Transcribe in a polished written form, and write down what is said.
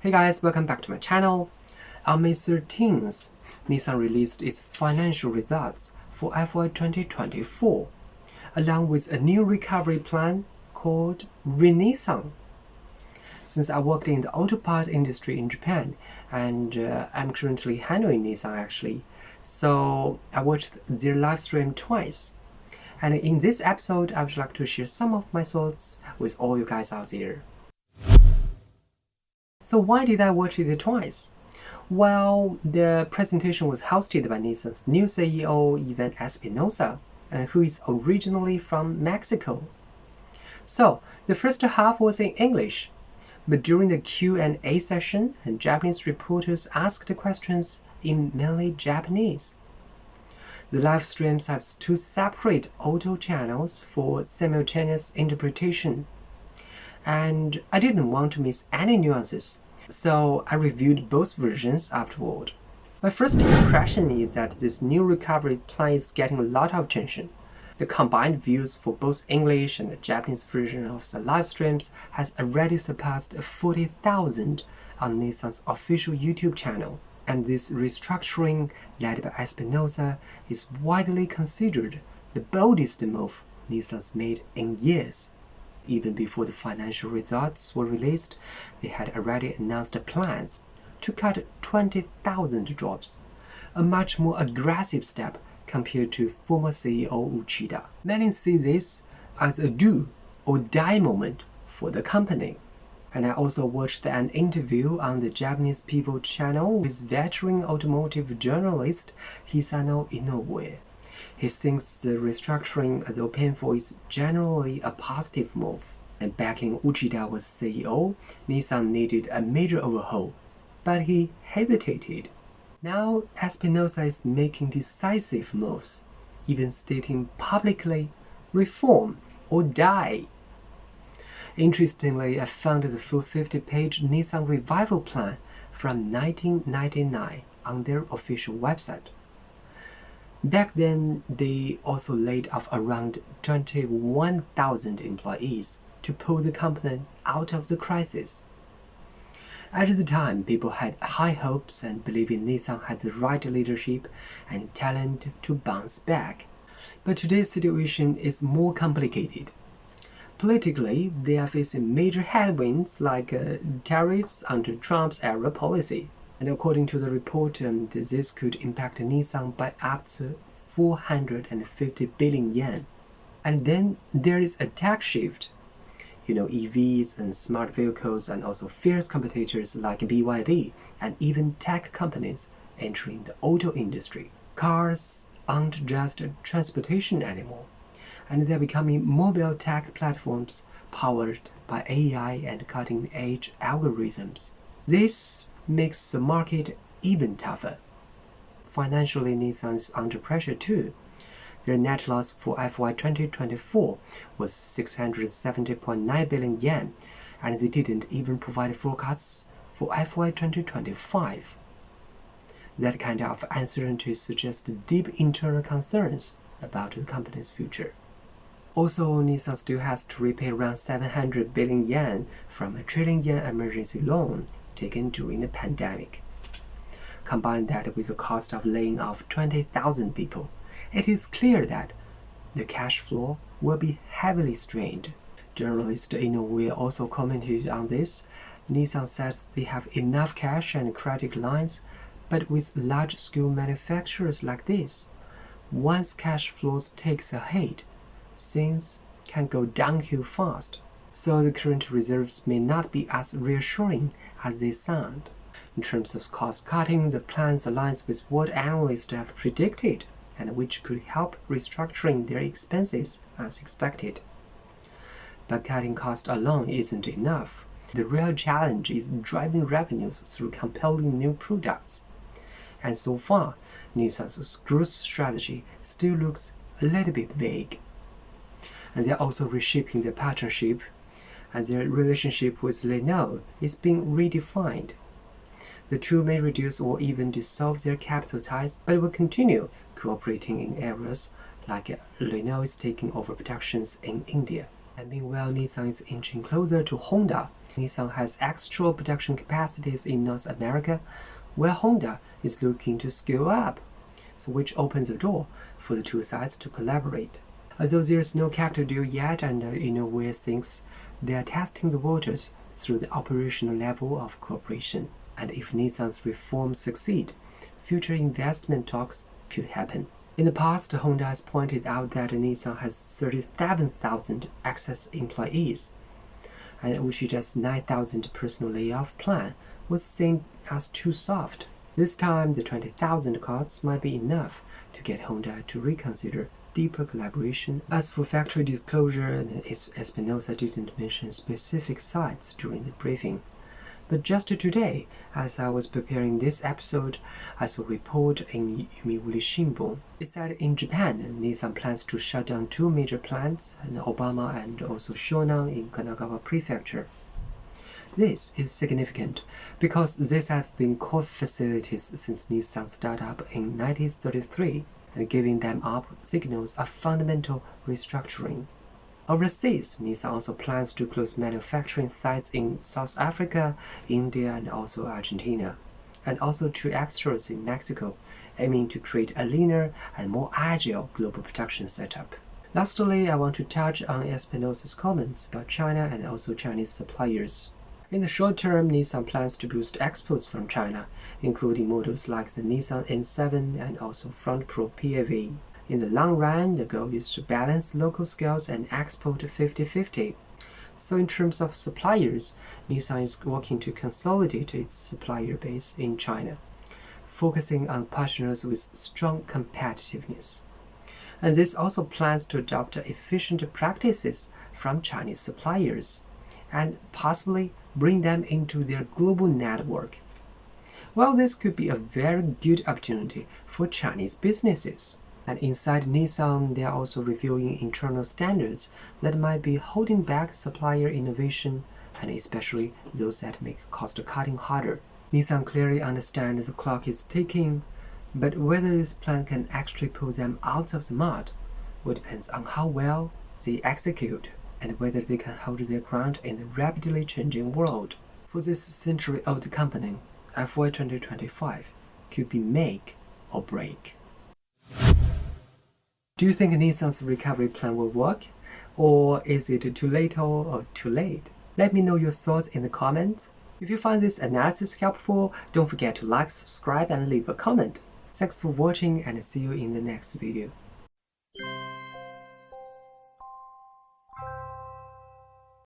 Hey guys, welcome back to my channel. On May 13th, Nissan released its financial results for FY 2024, along with a new recovery plan called Nissan. Since I worked in the auto parts industry in Japan, and I'm currently handling Nissan actually, so I watched their live stream twice. And in this episode, I would like to share some of my thoughts with all you guys out there. So why did I watch it twice? Well, the presentation was hosted by Nissan's new CEO, Espinosa, who is originally from Mexico. So the first half was in English, but during the Q&A session, Japanese reporters asked questions in mainly Japanese. The live streams have two separate audio channels for simultaneous interpretation, and I didn't want to miss any nuances, so I reviewed both versions afterward. My first impression is that this new recovery plan is getting a lot of attention. The combined views for both English and the Japanese version of the live streams has already surpassed 40,000 on Nissan's official YouTube channel, and this restructuring led by Espinosa is widely considered the boldest move Nissan's made in years. Even before the financial results were released, they had already announced plans to cut 20,000 jobs, a much more aggressive step compared to former CEO Uchida. Many see this as a do or die moment for the company. And I also watched an interview on the Japanese People channel with veteran automotive journalist Hisano Inoue. He thinks the restructuring, though painful, is generally a positive move. And back when Uchida was CEO, Nissan needed a major overhaul, but he hesitated. Now Espinosa is making decisive moves, even stating publicly, reform or die. Interestingly, I found the full 50-page Nissan revival plan from 1999 on their official website. Back then, they also laid off around 21,000 employees to pull the company out of the crisis. At the time, people had high hopes and believed Nissan had the right leadership and talent to bounce back. But today's situation is more complicated. Politically, they are facing major headwinds like tariffs under Trump's era policy. And according to the report, this could impact Nissan by up to 450 billion yen. And then there is a tech shift. EVs and smart vehicles, and also fierce competitors like BYD and even tech companies entering the auto industry. Cars aren't just transportation anymore, and they're becoming mobile tech platforms powered by AI and cutting-edge algorithms. This makes the market even tougher. Financially, Nissan is under pressure too. Their net loss for FY 2024 was 670.9 billion yen, and they didn't even provide forecasts for FY 2025. That kind of uncertainty suggests deep internal concerns about the company's future. Also, Nissan still has to repay around 700 billion yen from a trillion yen emergency loan taken during the pandemic. Combine that with the cost of laying off 20,000 people, it is clear that the cash flow will be heavily strained. Journalist Inoue also commented on this. Nissan says they have enough cash and credit lines, but with large-scale manufacturers like this, once cash flows takes a hit, things can go downhill fast. So the current reserves may not be as reassuring as they sound. In terms of cost cutting, the plan aligns with what analysts have predicted, and which could help restructuring their expenses as expected. But cutting costs alone isn't enough. The real challenge is driving revenues through compelling new products. And so far, Nissan's growth strategy still looks a little bit vague. And they're also reshaping their partnership, and their relationship with Renault is being redefined. The two may reduce or even dissolve their capital ties, but will continue cooperating in areas like Renault is taking over productions in India. And meanwhile, Nissan is inching closer to Honda. Nissan has extra production capacities in North America, where Honda is looking to scale up, so which opens the door for the two sides to collaborate. Although there is no capital deal yet, and where things, they are testing the waters through the operational level of cooperation. And if Nissan's reforms succeed, future investment talks could happen. In the past, Honda has pointed out that Nissan has 37,000 excess employees, and which just 9,000 personal layoff plan was seen as too soft. This time, the 20,000 cuts might be enough to get Honda to reconsider deeper collaboration. As for factory disclosure, Espinosa didn't mention specific sites during the briefing. But just today, as I was preparing this episode, I saw a report in Yomiuri Shimbun. It said in Japan, Nissan plans to shut down 2 major plants in Obama and also Shonan in Kanagawa Prefecture. This is significant because these have been core facilities since Nissan startup in 1933, and giving them up signals a fundamental restructuring. Overseas, Nissan also plans to close manufacturing sites in South Africa, India, and also Argentina, and also 2 extras in Mexico, aiming to create a leaner and more agile global production setup. Lastly, I want to touch on Espinosa's comments about China and also Chinese suppliers. In the short term, Nissan plans to boost exports from China, including models like the Nissan N7 and also Front Pro PAV. In the long run, the goal is to balance local scales and export 50-50. So in terms of suppliers, Nissan is working to consolidate its supplier base in China, focusing on partners with strong competitiveness. And this also plans to adopt efficient practices from Chinese suppliers and possibly bring them into their global network. Well, this could be a very good opportunity for Chinese businesses. And inside Nissan, they are also reviewing internal standards that might be holding back supplier innovation, and especially those that make cost-cutting harder. Nissan clearly understands the clock is ticking, but whether this plan can actually pull them out of the mud will depend on how well they execute and whether they can hold their ground in the rapidly changing world. For this century-old company, FY 2025 could be make or break. Do you think Nissan's recovery plan will work? Or is it too little or too late? Let me know your thoughts in the comments. If you find this analysis helpful, don't forget to like, subscribe, and leave a comment. Thanks for watching, and see you in the next video.